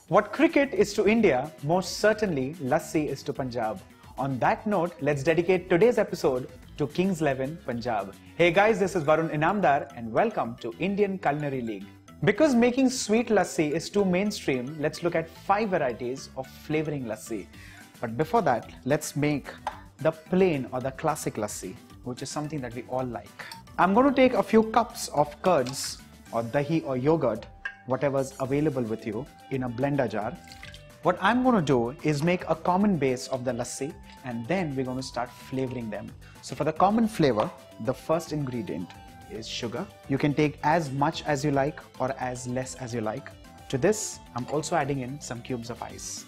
What cricket is to India, most certainly lassi is to Punjab. On that note, let's dedicate today's episode to Kings 11 Punjab. Hey guys, this is Varun Inamdar and welcome to Indian Culinary League. Because making sweet lassi is too mainstream, let's look at 5 varieties of flavoring lassi. But before that, let's make the plain or the classic lassi, which is something that we all like. I'm going to take a few cups of curds or dahi or yogurt, whatever's available with you, in a blender jar. What I'm going to do is make a common base of the lassi and then we're going to start flavoring them. So for the common flavor, the first ingredient is sugar. You can take as much as you like or as less as you like. To this, I'm also adding in some cubes of ice.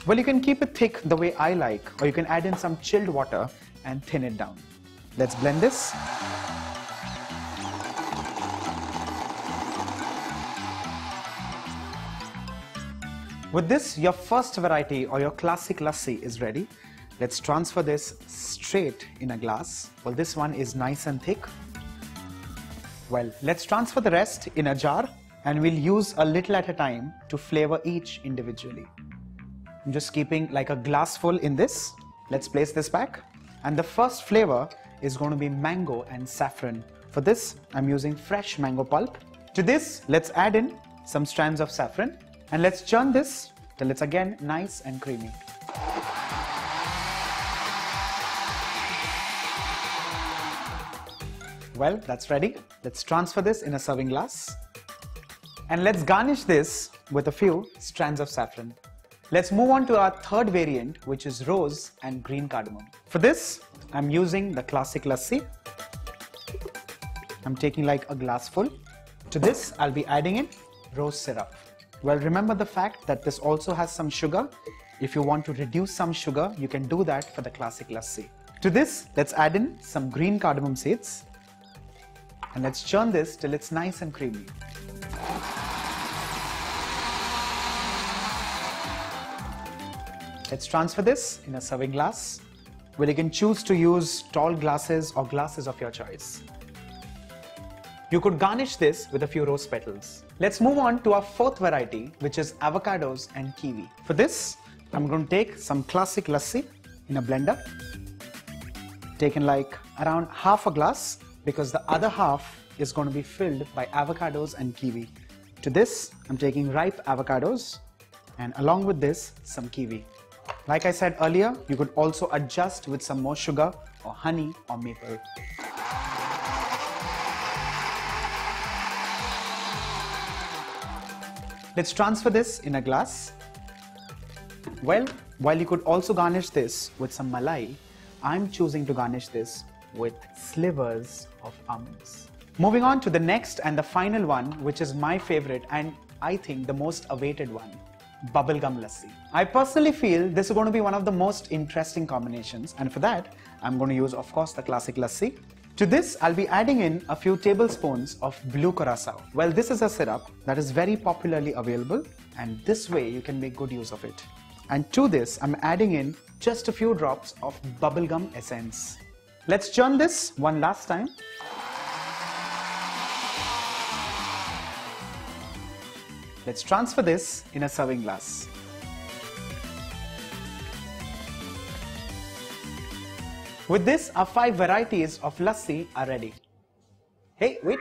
Well, you can keep it thick the way I like, or you can add in some chilled water and thin it down. Let's blend this. With this, your first variety or your classic lassi is ready. Let's transfer this straight in a glass. Well, this one is nice and thick. Well, let's transfer the rest in a jar and we'll use a little at a time to flavor each individually. I'm just keeping like a glassful in this. Let's place this back. And the first flavor is going to be mango and saffron. For this, I'm using fresh mango pulp. To this, let's add in some strands of saffron. And let's churn this till it's again nice and creamy. Well, that's ready. Let's transfer this in a serving glass. And let's garnish this with a few strands of saffron. Let's move on to our third variant, which is rose and green cardamom. For this, I'm using the classic lassi. I'm taking like a glassful. To this, I'll be adding in rose syrup. Well, remember the fact that this also has some sugar. If you want to reduce some sugar, you can do that for the classic lassi. To this, let's add in some green cardamom seeds. And let's churn this till it's nice and creamy. Let's transfer this in a serving glass. Well, you can choose to use tall glasses or glasses of your choice. You could garnish this with a few rose petals. Let's move on to our fourth variety, which is avocados and kiwi. For this, I'm going to take some classic lassi in a blender. Taken like around half a glass because the other half is going to be filled by avocados and kiwi. To this, I'm taking ripe avocados and along with this, some kiwi. Like I said earlier, you could also adjust with some more sugar or honey or maple. Let's transfer this in a glass. Well, while you could also garnish this with some malai, I'm choosing to garnish this with slivers of almonds. Moving on to the next and the final one, which is my favorite and I think the most awaited one. Bubblegum Lassi. I personally feel this is going to be one of the most interesting combinations, and for that I'm going to use, of course, the classic lassi. To this, I'll be adding in a few tablespoons of Blue Curacao. Well, this is a syrup that is very popularly available, and this way you can make good use of it. And to this, I'm adding in just a few drops of Bubblegum Essence. Let's churn this one last time. Let's transfer this in a serving glass. With this, our 5 varieties of lassi are ready. Hey, wait.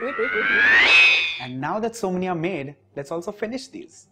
And now that so many are made, let's also finish these.